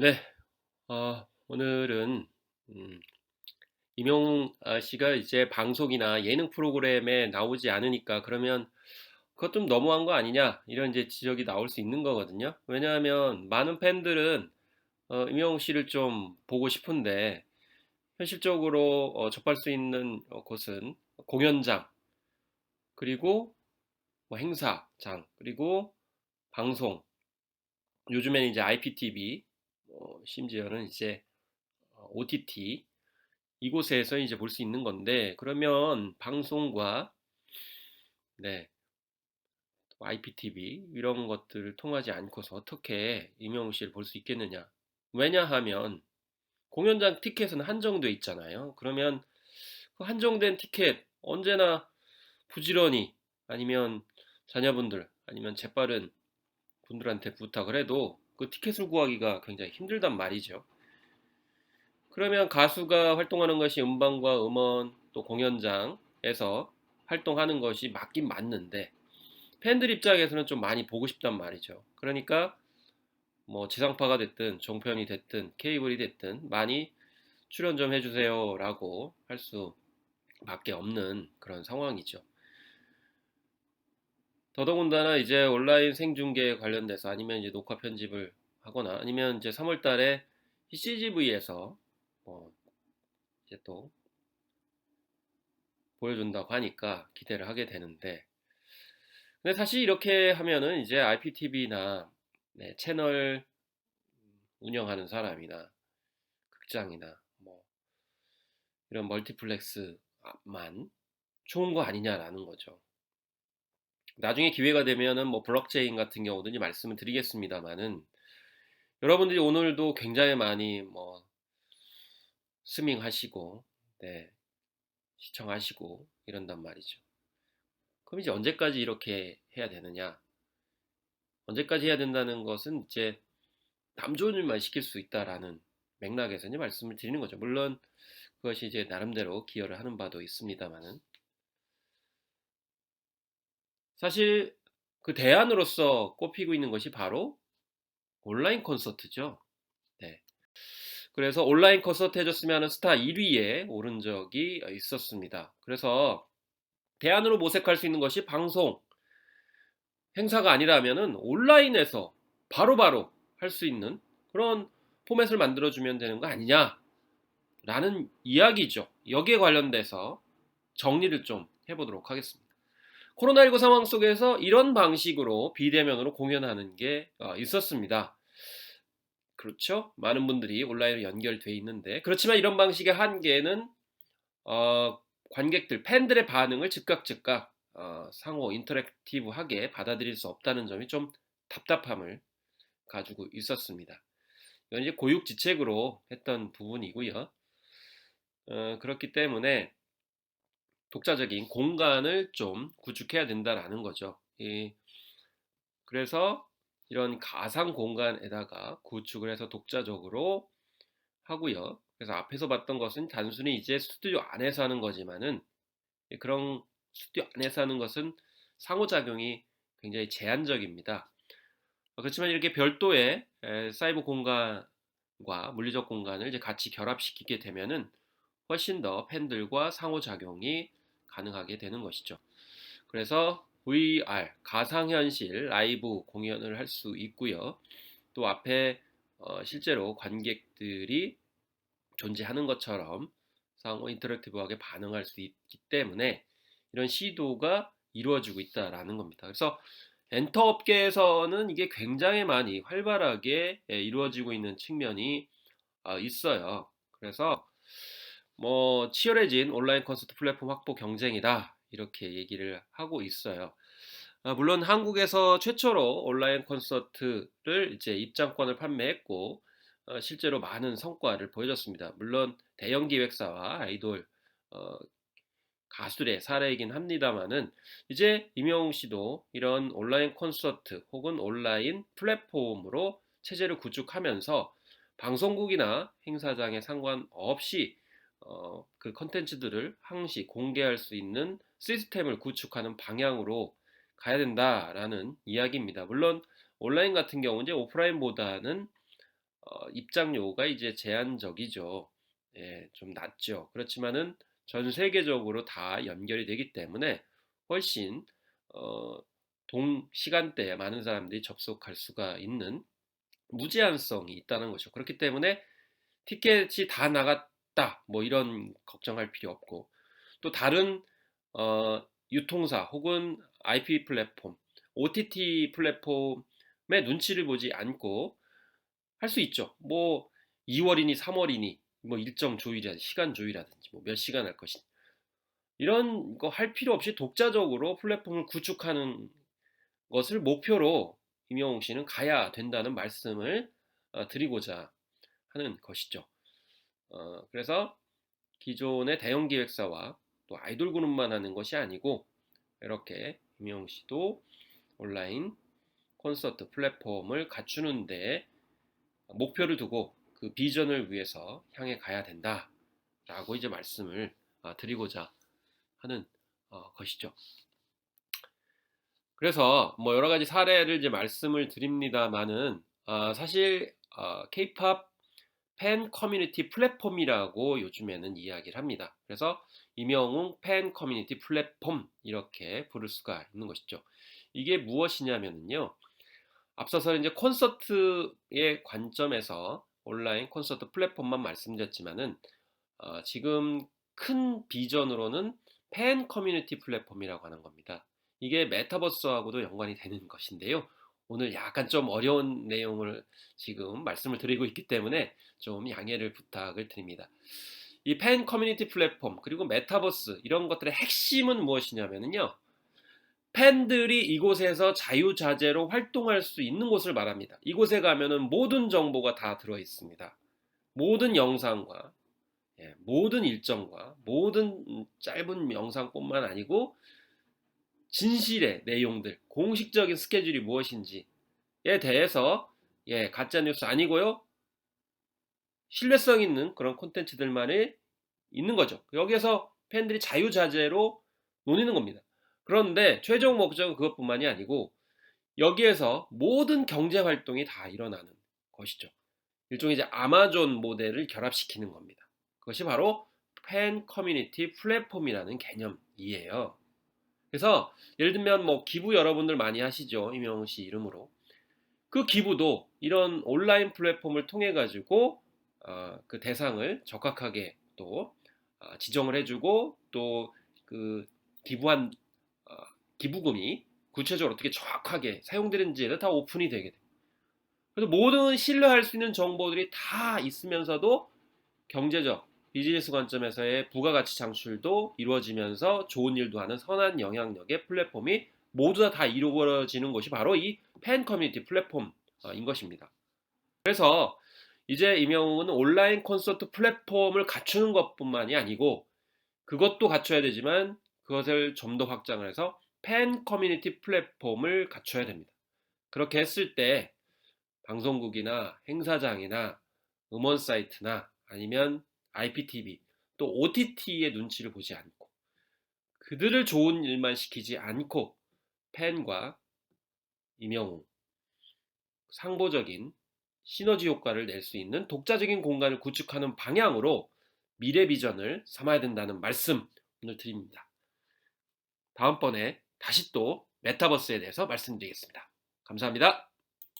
네. 오늘은 음 임용 씨가 이제 방송이나 예능 프로그램에 나오지 않으니까 그러면 "그것 좀 너무한 거 아니냐?" 이런 이제 지적이 나올 수 있는 거거든요. 왜냐하면 많은 팬들은 임영웅 씨를 좀 보고 싶은데 현실적으로 접할 수 있는 곳은 공연장, 그리고 뭐 행사장, 그리고 방송, 요즘에는 이제 IPTV, 심지어는 이제 OTT, 이곳에서 이제 볼 수 있는 건데, 그러면 방송과 네, IPTV 이런 것들을 통하지 않고서 어떻게 임영웅 씨를 볼 수 있겠느냐? 왜냐하면 공연장 티켓은 한정돼 있잖아요. 그러면 그 한정된 티켓 언제나 부지런히, 아니면 자녀분들, 아니면 재빠른 분들한테 부탁을 해도 그 티켓을 구하기가 굉장히 힘들단 말이죠. 그러면 가수가 활동하는 것이 음방과 음원 또 공연장에서 활동하는 것이 맞긴 맞는데, 팬들 입장에서는 좀 많이 보고 싶단 말이죠. 그러니까 뭐 지상파가 됐든 종편이 됐든 케이블이 됐든 많이 출연 좀 해주세요라고 할 수밖에 없는 그런 상황이죠. 더더군다나 이제 온라인 생중계 관련돼서, 아니면 이제 녹화 편집을 하거나, 아니면 이제 3월 달에 CGV에서 뭐 이제 또 보여준다고 하니까 기대를 하게 되는데, 근데 사실 이렇게 하면은 이제 IPTV나 채널 운영하는 사람이나 극장이나 뭐 이런 멀티플렉스만 좋은 거 아니냐라는 거죠. 나중에 기회가 되면은 뭐 블록체인 같은 경우도 이제 말씀을 드리겠습니다만은, 여러분들이 오늘도 굉장히 많이 뭐 스밍하시고, 네, 시청하시고 이런단 말이죠. 그럼 이제 언제까지 이렇게 해야 되느냐? 언제까지 해야 된다는 것은 이제 남 좋은 일만 시킬 수 있다라는 맥락에서 이제 말씀을 드리는 거죠. 물론 그것이 이제 나름대로 기여를 하는 바도 있습니다만은, 사실 그 대안으로서 꼽히고 있는 것이 바로 온라인 콘서트죠. 네. 그래서 온라인 콘서트 해줬으면 하는 스타 1위에 오른 적이 있었습니다. 그래서 대안으로 모색할 수 있는 것이 방송, 행사가 아니라면은 온라인에서 바로바로 할 수 있는 그런 포맷을 만들어주면 되는 거 아니냐라는 이야기죠. 여기에 관련돼서 정리를 좀 해보도록 하겠습니다. 코로나19 상황 속에서 이런 방식으로 비대면으로 공연하는 게 있었습니다. 그렇죠? 많은 분들이 온라인으로 연결돼 있는데, 그렇지만 이런 방식의 한계는 어, 관객들, 팬들의 반응을 즉각 상호 인터랙티브하게 받아들일 수 없다는 점이 좀 답답함을 가지고 있었습니다. 이건 이제 고육지책으로 했던 부분이고요. 그렇기 때문에 독자적인 공간을 좀 구축해야 된다라는 거죠. 그래서 이런 가상 공간에다가 구축을 해서 독자적으로 하고요. 그래서 앞에서 봤던 것은 단순히 이제 스튜디오 안에서 하는 거지만은, 그런 스튜디오 안에서 하는 것은 상호작용이 굉장히 제한적입니다. 그렇지만 이렇게 별도의 사이버 공간과 물리적 공간을 이제 같이 결합시키게 되면은 훨씬 더 팬들과 상호작용이 가능하게 되는 것이죠. 그래서 VR, 가상현실 라이브 공연을 할 수 있고요. 또 앞에 실제로 관객들이 존재하는 것처럼 상호 인터랙티브하게 반응할 수 있기 때문에 이런 시도가 이루어지고 있다라는 겁니다. 그래서 엔터 업계에서는 이게 굉장히 많이 활발하게 이루어지고 있는 측면이 있어요. 그래서 뭐 치열해진 온라인 콘서트 플랫폼 확보 경쟁이다 이렇게 얘기를 하고 있어요. 물론 한국에서 최초로 온라인 콘서트를 이제 입장권을 판매했고 실제로 많은 성과를 보여줬습니다. 물론 대형 기획사와 아이돌, 어, 가수들의 사례이긴 합니다만은, 이제 임영웅 씨도 이런 온라인 콘서트 혹은 온라인 플랫폼으로 체제를 구축하면서 방송국이나 행사장에 상관없이 그 컨텐츠들을 항시 공개할 수 있는 시스템을 구축하는 방향으로 가야 된다라는 이야기입니다. 물론 온라인 같은 경우는 이제 오프라인보다는 입장료가 이제 제한적이죠. 예, 좀 낮죠. 그렇지만은 전 세계적으로 다 연결이 되기 때문에 훨씬 어, 동 시간대에 많은 사람들이 접속할 수가 있는 무제한성이 있다는 거죠. 그렇기 때문에 티켓이 다 나갔다 뭐 이런 걱정할 필요 없고, 또 다른 유통사 혹은 IP 플랫폼, OTT 플랫폼의 눈치를 보지 않고 할 수 있죠. 뭐 2월이니 3월이니 뭐 일정 조율이라든지 시간 조율이라든지 뭐 몇 시간 할 것이니 이런 거 할 필요 없이 독자적으로 플랫폼을 구축하는 것을 목표로 임영웅 씨는 가야 된다는 말씀을 드리고자 하는 것이죠. 그래서 기존의 대형 기획사와 또 아이돌 그룹만 하는 것이 아니고 이렇게 임영웅 씨도 온라인 콘서트 플랫폼을 갖추는데 목표를 두고 그 비전을 위해서 향해 가야 된다라고 이제 말씀을 드리고자 하는 것이죠. 그래서 뭐 여러 가지 사례를 이제 말씀을 드립니다만은 사실 K-팝 팬 커뮤니티 플랫폼이라고 요즘에는 이야기를 합니다. 그래서 임영웅 팬 커뮤니티 플랫폼 이렇게 부를 수가 있는 것이죠. 이게 무엇이냐면요. 앞서서 이제 콘서트의 관점에서 온라인 콘서트 플랫폼만 말씀드렸지만은 지금 큰 비전으로는 팬 커뮤니티 플랫폼이라고 하는 겁니다. 이게 메타버스하고도 연관이 되는 것인데요. 오늘 약간 좀 어려운 내용을 지금 말씀을 드리고 있기 때문에 좀 양해를 부탁을 드립니다. 이 팬 커뮤니티 플랫폼 그리고 메타버스 이런 것들의 핵심은 무엇이냐면요. 팬들이 이곳에서 자유자재로 활동할 수 있는 곳을 말합니다. 이곳에 가면은 모든 정보가 다 들어 있습니다. 모든 영상과 모든 일정과 모든 짧은 영상뿐만 아니고 진실의 내용들, 공식적인 스케줄이 무엇인지에 대해서 가짜 뉴스 아니고요. 신뢰성 있는 그런 콘텐츠들만이 있는 거죠. 여기에서 팬들이 자유자재로 노리는 겁니다. 그런데 최종 목적은 그것뿐만이 아니고 여기에서 모든 경제 활동이 다 일어나는 것이죠. 일종의 이제 아마존 모델을 결합시키는 겁니다. 그것이 바로 팬 커뮤니티 플랫폼이라는 개념이에요. 그래서 예를 들면 뭐 기부 여러분들 많이 하시죠. 임영웅 씨 이름으로. 그 기부도 이런 온라인 플랫폼을 통해 가지고 그 대상을 적확하게 또 지정을 해주고 또 그 기부한 어, 기부금이 구체적으로 어떻게 정확하게 사용되는지에 다 오픈이 되게 돼요. 그래서 모든 신뢰할 수 있는 정보들이 다 있으면서도 경제적 비즈니스 관점에서의 부가가치 창출도 이루어지면서 좋은 일도 하는 선한 영향력의 플랫폼이 모두 다 이루어지는 것이 바로 이 팬 커뮤니티 플랫폼인 것입니다. 그래서 이제 임영웅은 온라인 콘서트 플랫폼을 갖추는 것뿐만이 아니고 그것도 갖춰야 되지만 그것을 좀 더 확장을 해서 팬 커뮤니티 플랫폼을 갖춰야 됩니다. 그렇게 했을 때 방송국이나 행사장이나 음원 사이트나 아니면 IPTV 또 OTT의 눈치를 보지 않고 그들을 좋은 일만 시키지 않고 팬과 임영웅 상보적인 시너지 효과를 낼 수 있는 독자적인 공간을 구축하는 방향으로 미래 비전을 삼아야 된다는 말씀 오늘 드립니다. 다음번에 다시 또 메타버스에 대해서 말씀드리겠습니다. 감사합니다.